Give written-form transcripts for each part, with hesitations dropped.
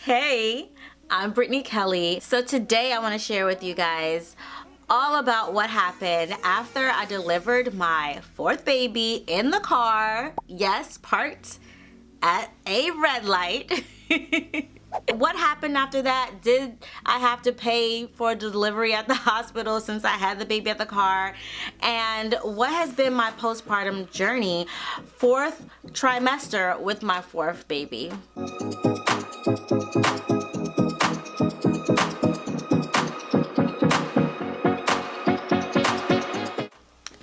Hey, I'm Brittany Kelly. So today I want to share with you guys all about what happened after I delivered my fourth baby in the car. Yes, parked at a red light. What happened after that? Did I have to pay for delivery at the hospital since I had the baby at the car? And what has been my postpartum journey, fourth trimester with my fourth baby?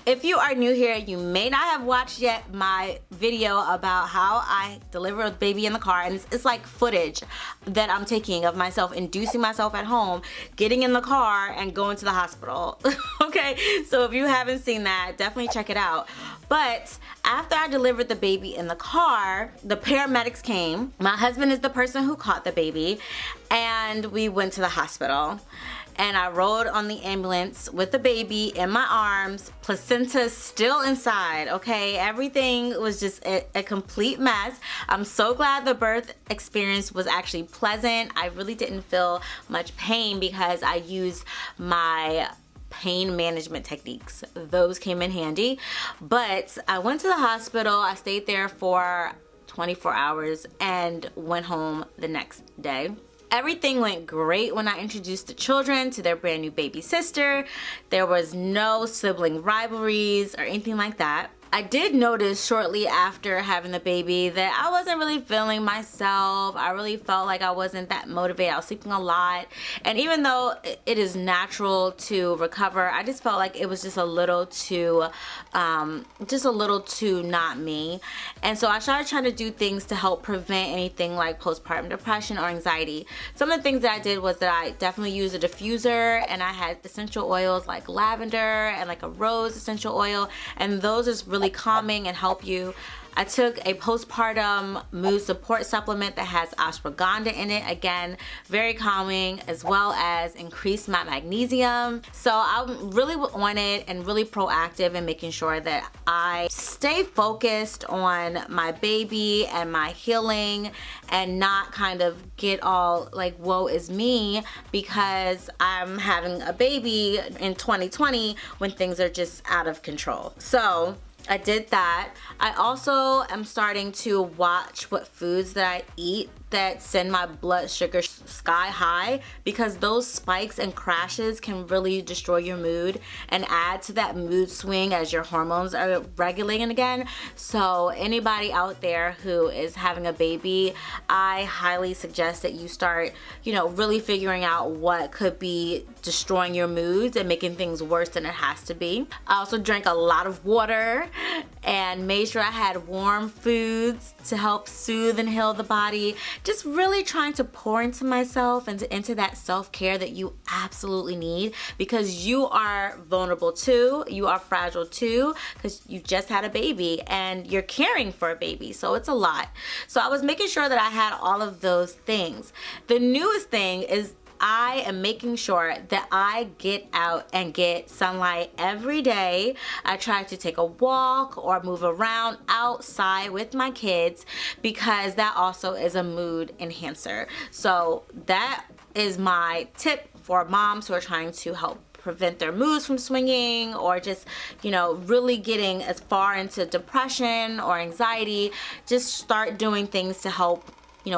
If you are new here, you may not have watched yet my video about how I deliver a baby in the car, and it's like footage that I'm taking of myself inducing myself at home, getting in the car, and going to the hospital. Okay, so if you haven't seen that, definitely check it out. But after I delivered the baby in the car, the paramedics came. My husband is the person who caught the baby, and we went to the hospital. And I rode on the ambulance with the baby in my arms, placenta still inside, okay? Everything was just a complete mess. I'm so glad the birth experience was actually pleasant. I really didn't feel much pain because I used my pain management techniques. Those came in handy. But I went to the hospital. I stayed there for 24 hours and went home the next day. Everything went great when I introduced the children to their brand new baby sister. There was no sibling rivalries or anything like that. I did notice shortly after having the baby that I wasn't really feeling myself. I really felt like I wasn't that motivated. I was sleeping a lot. And even though it is natural to recover, I just felt like it was just a little too not me. And so I started trying to do things to help prevent anything like postpartum depression or anxiety. Some of the things that I did was that I definitely used a diffuser, and I had essential oils like lavender and like a rose essential oil, and those is really calming and help you. I took a postpartum mood support supplement that has ashwagandha in it. Again, very calming, as well as increased my magnesium. So I really on it and really proactive in making sure that I stay focused on my baby and my healing and not kind of get all like woe is me because I'm having a baby in 2020 when things are just out of control. So I did that. I also am starting to watch what foods that I eat that send my blood sugar sky high, because those spikes and crashes can really destroy your mood and add to that mood swing as your hormones are regulating again. So anybody out there who is having a baby, I highly suggest that you start, really figuring out what could be destroying your moods and making things worse than it has to be. I also drank a lot of water and made sure I had warm foods to help soothe and heal the body. Just really trying to pour into myself and into that self-care that you absolutely need, because you are vulnerable too, you are fragile too, because you just had a baby and you're caring for a baby, so it's a lot. So I was making sure that I had all of those things. The newest thing is I am making sure that I get out and get sunlight every day. I try to take a walk or move around outside with my kids, because that also is a mood enhancer. So that is my tip for moms who are trying to help prevent their moods from swinging, or just, really getting as far into depression or anxiety. Just start doing things to help,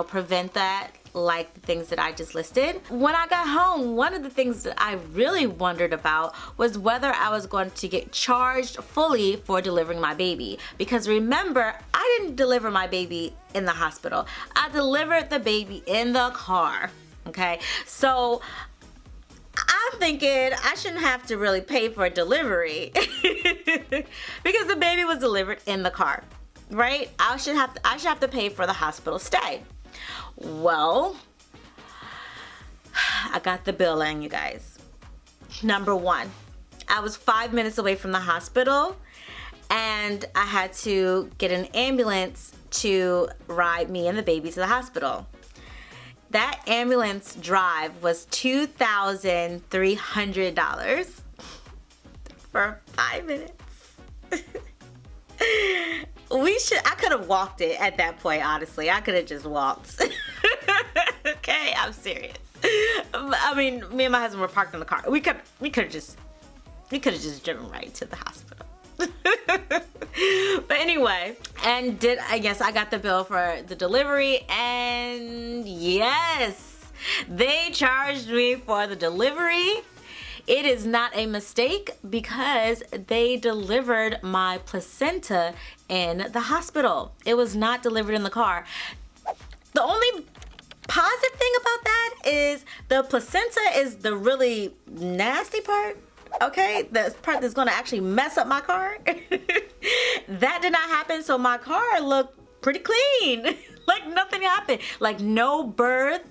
prevent that, like the things that I just listed. When I got home, one of the things that I really wondered about was whether I was going to get charged fully for delivering my baby. Because remember, I didn't deliver my baby in the hospital. I delivered the baby in the car, okay? So I'm thinking I shouldn't have to really pay for a delivery because the baby was delivered in the car, right? I should have to pay for the hospital stay. Well, I got the bill in, you guys. Number one, I was 5 minutes away from the hospital, and I had to get an ambulance to ride me and the baby to the hospital. That ambulance drive was $2,300 for 5 minutes. I could have walked it at that point, honestly. I could have just walked. Okay. I'm serious. I mean, me and my husband were parked in the car. We could have just driven right to the hospital. But anyway, and I guess I got the bill for the delivery, and yes, they charged me for the delivery. It is not a mistake because they delivered my placenta in the hospital. It was not delivered in the car. The only positive thing about that is the placenta is the really nasty part. Okay, the part that's gonna actually mess up my car. That did not happen, so my car looked pretty clean. Like nothing happened, like no birth,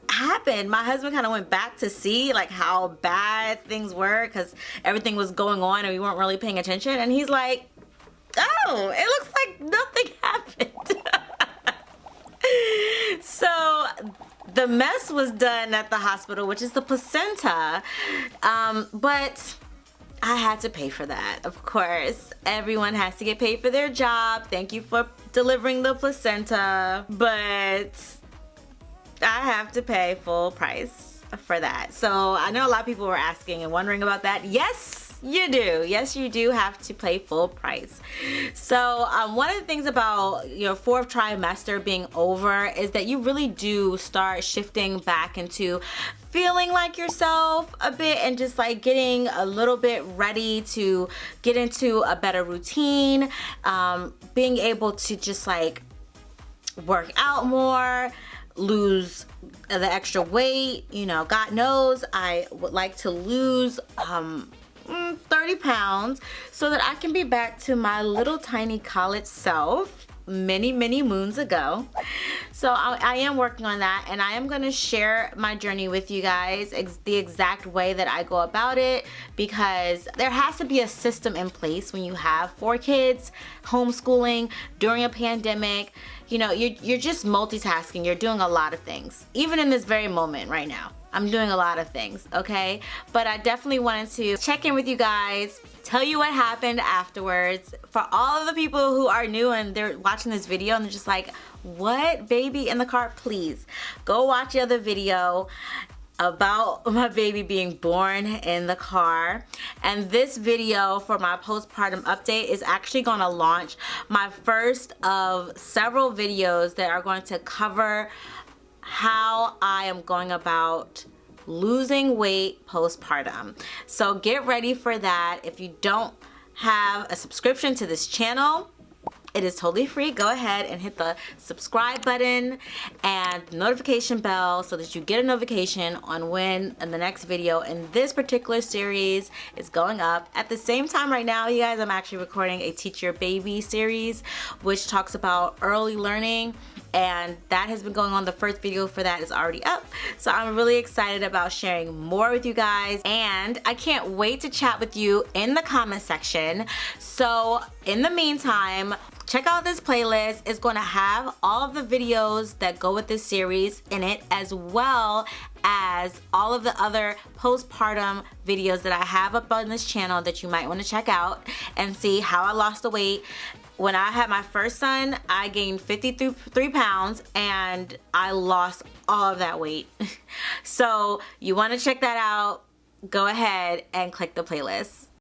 happened. My husband kind of went back to see like how bad things were because everything was going on and we weren't really paying attention, and he's like, oh, it looks like nothing happened. So the mess was done at the hospital, which is the placenta, but I had to pay for that, of course. Everyone has to get paid for their job. Thank you for delivering the placenta, but I have to pay full price for that. So I know a lot of people were asking and wondering about that. Yes, you do. Yes, you do have to pay full price. So one of the things about your fourth trimester being over is that you really do start shifting back into feeling like yourself a bit and just like getting a little bit ready to get into a better routine, being able to just like work out more, lose the extra weight. God knows I would like to lose 30 pounds so that I can be back to my little tiny college self many moons ago. So I am working on that, and I am going to share my journey with you guys, the exact way that I go about it, because there has to be a system in place when you have 4 kids, homeschooling during a pandemic. You're just multitasking. You're doing a lot of things. Even in this very moment right now, I'm doing a lot of things, okay? But I definitely wanted to check in with you guys, tell you what happened afterwards. For all of the people who are new and they're watching this video and they're just like, what, baby in the car? Please go watch the other video about my baby being born in the car. And this video for my postpartum update is actually going to launch my first of several videos that are going to cover how I am going about losing weight postpartum. So get ready for that. If you don't have a subscription to this channel, it is totally free. Go ahead and hit the subscribe button and the notification bell so that you get a notification on when the next video in this particular series is going up. At the same time right now, you guys, I'm actually recording a Teach Your Baby series, which talks about early learning, and that has been going on. The first video for that is already up. So I'm really excited about sharing more with you guys, and I can't wait to chat with you in the comment section. So in the meantime, check out this playlist. It's going to have all of the videos that go with this series in it, as well as all of the other postpartum videos that I have up on this channel that you might want to check out and see how I lost the weight. When I had my first son, I gained 53 pounds and I lost all of that weight. So you want to check that out, go ahead and click the playlist.